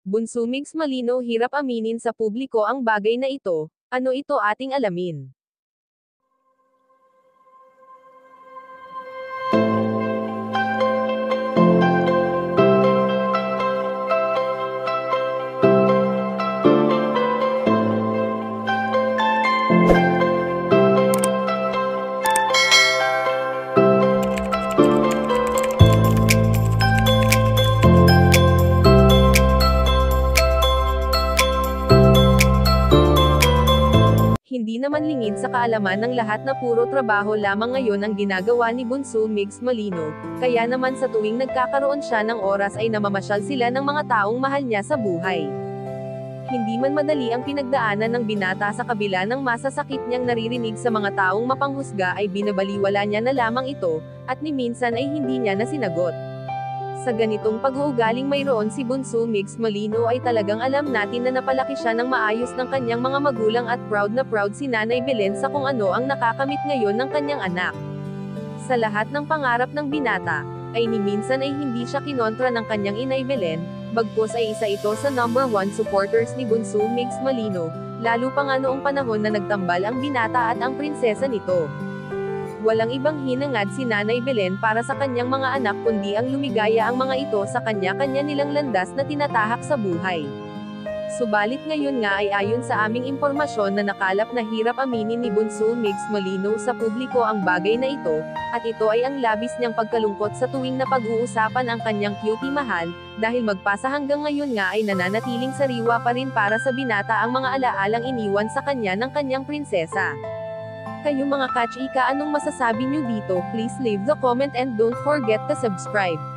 Bunso Migs Malino hirap aminin sa publiko ang bagay na ito. Ano ito ating alamin? Hindi naman lingid sa kaalaman ng lahat na puro trabaho lamang ngayon ang ginagawa ni Bunso Migs Malino, kaya naman sa tuwing nagkakaroon siya ng oras ay namamasyal sila ng mga taong mahal niya sa buhay. Hindi man madali ang pinagdaanan ng binata sa kabila ng masasakit niyang naririnig sa mga taong mapanghusga ay binabaliwala niya na lamang ito, at ni minsan ay hindi niya na sinagot. Sa ganitong pag-uugaling mayroon si Bunso Migs Malino ay talagang alam natin na napalaki siya ng maayos ng kanyang mga magulang at proud na proud si Nanay Belen sa kung ano ang nakakamit ngayon ng kanyang anak. Sa lahat ng pangarap ng binata, ay ni minsan ay hindi siya kinontra ng kanyang inay Belen, bagkus ay isa ito sa number 1 supporters ni Bunso Migs Malino, lalo pa nga noong panahon na nagtambal ang binata at ang prinsesa nito. Walang ibang hinangad si Nanay Belen para sa kanyang mga anak kundi ang lumigaya ang mga ito sa kanya-kanya nilang landas na tinatahak sa buhay. Subalit ngayon nga ay ayon sa aming impormasyon na nakalap na hirap aminin ni Bunso Migs Malino sa publiko ang bagay na ito, at ito ay ang labis niyang pagkalungkot sa tuwing na pag-uusapan ang kanyang cutie mahal, dahil magpasa hanggang ngayon nga ay nananatiling sariwa pa rin para sa binata ang mga alaalang iniwan sa kanya ng kanyang prinsesa. Kayo mga kachika, anong masasabi nyo dito? Please leave the comment and don't forget to subscribe.